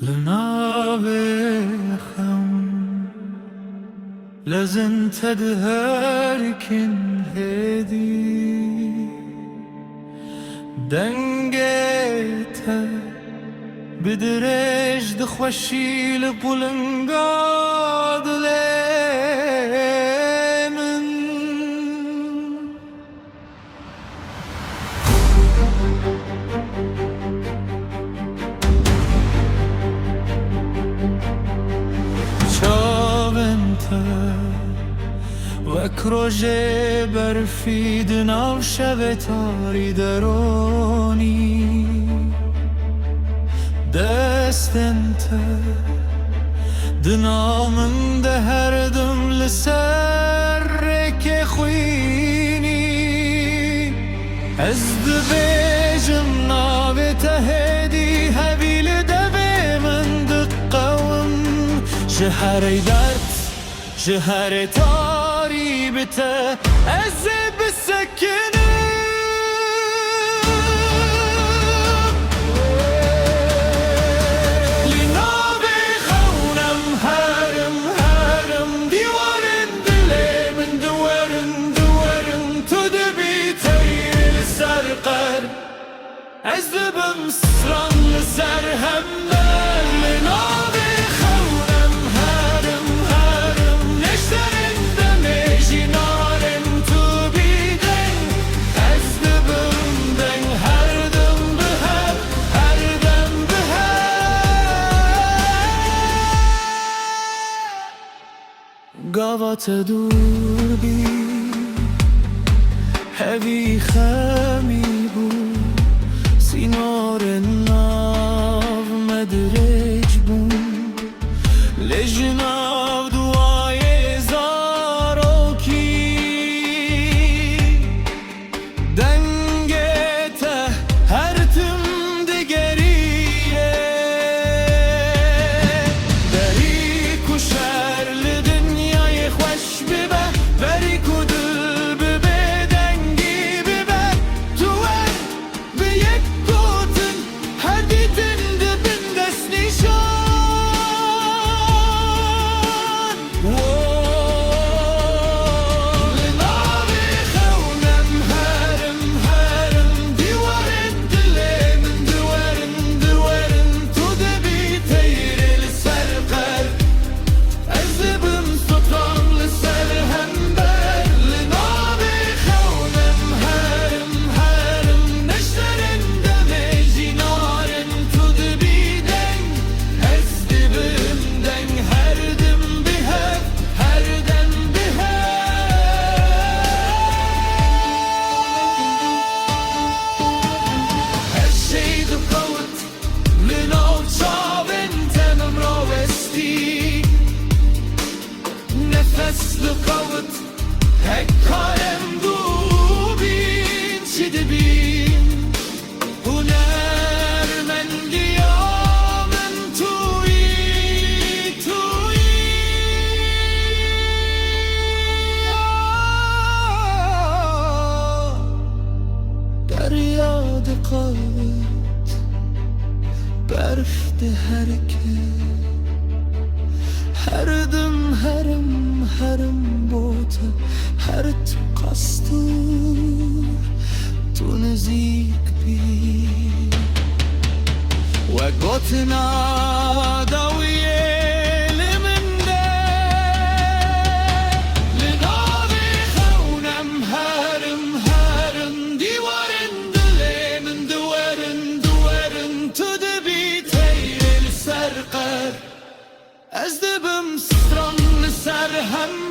لنابخم لازم تدهركن هدي دنگته بدرج دخوشی لبولنگاد لیمن چاونته وکروژه برفید ناو شب تاری درونی دستنته دنامن ده هر دم لسر که خوینی از دبیجم ناوی تهدی هبیل دبی من دقوم شهر درد شهر تاری بته از بسکنه از دبم سران لسر همه لنابی خونم هرم هرم نشترندم جنارم تو بیدن از دبم دن هر دم به هر دم به گاوات دور بی هوی خمی بود سینار ناو مدرج بون لجناو دوای زاروکی دنگته هر تم دگریه دری کشر لدنیای خوش ببه بری کدل ببه دنگی ببه تو به یک لقوت هكارم دوبين شدبين هنر من قيام توي دريا دقات برف دهركت هردم هرم بوته هرت قصدور تو نزیک بی و گوتنا دویه لمنده لنابی خونم هرم دیوارن دلمن دوارن تو دبی تیر سرقر از دبم سران سر هم